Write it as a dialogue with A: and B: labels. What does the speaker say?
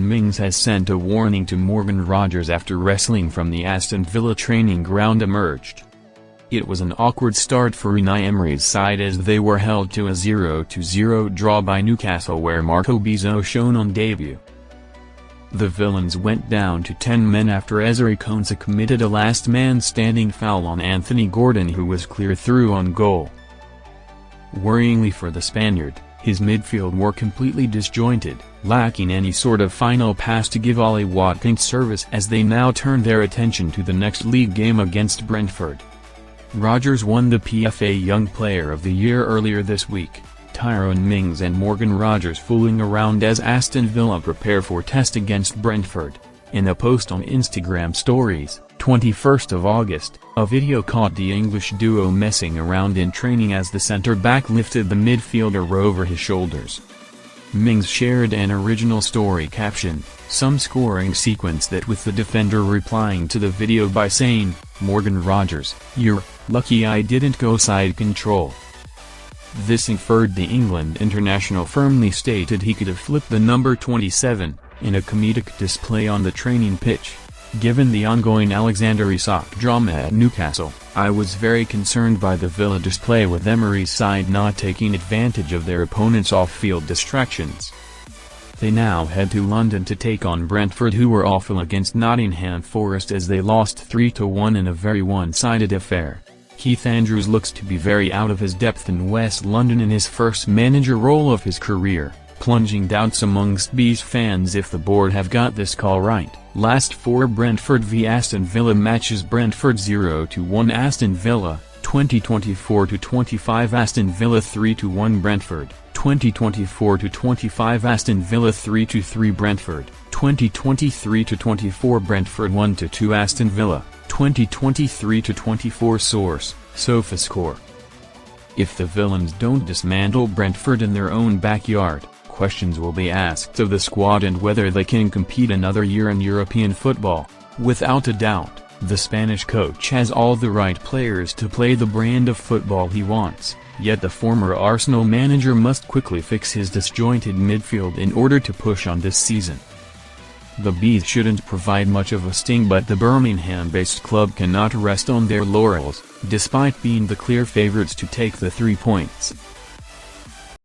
A: Mings has sent a warning to Morgan Rogers after wrestling from the Aston Villa training ground emerged. It was an awkward start for Unai Emery's side as they were held to a 0-0 draw by Newcastle where Marco Bizot shone on debut. The villains went down to 10 men after Ezri Konsa committed a last-man-standing foul on Anthony Gordon who was clear through on goal. Worryingly for the Spaniard, his midfield were completely disjointed, lacking any sort of final pass to give Ollie Watkins service as they now turn their attention to the next league game against Brentford. Rogers won the PFA Young Player of the Year earlier this week, Tyrone Mings and Morgan Rogers fooling around as Aston Villa prepare for test against Brentford. In a post on Instagram Stories, 21st of August, a video caught the English duo messing around in training as the centre-back lifted the midfielder over his shoulders. Mings shared an original story caption, some scoring sequence that with the defender replying to the video by saying, "Morgan Rogers, you're lucky I didn't go side control." This inferred the England international firmly stated he could have flipped the number 27, in a comedic display on the training pitch. Given the ongoing Alexander Isak drama at Newcastle, I was very concerned by the Villa display with Emery's side not taking advantage of their opponent's off-field distractions. They now head to London to take on Brentford who were awful against Nottingham Forest as they lost 3-1 in a very one-sided affair. Keith Andrews looks to be very out of his depth in West London in his first manager role of his career, plunging doubts amongst Bees fans if the board have got this call right. Last four Brentford v Aston Villa matches: Brentford 0-1 Aston Villa, 2024-25 Aston Villa 3-1 Brentford, 2024-25 Aston Villa 3-3 Brentford, 2023-24 Brentford 1-2 Aston Villa, 2023-24 Source, SofaScore. If the villains don't dismantle Brentford in their own backyard, questions will be asked of the squad and whether they can compete another year in European football. Without a doubt, the Spanish coach has all the right players to play the brand of football he wants, yet the former Arsenal manager must quickly fix his disjointed midfield in order to push on this season. The Bees shouldn't provide much of a sting, but the Birmingham-based club cannot rest on their laurels, despite being the clear favourites to take the 3 points.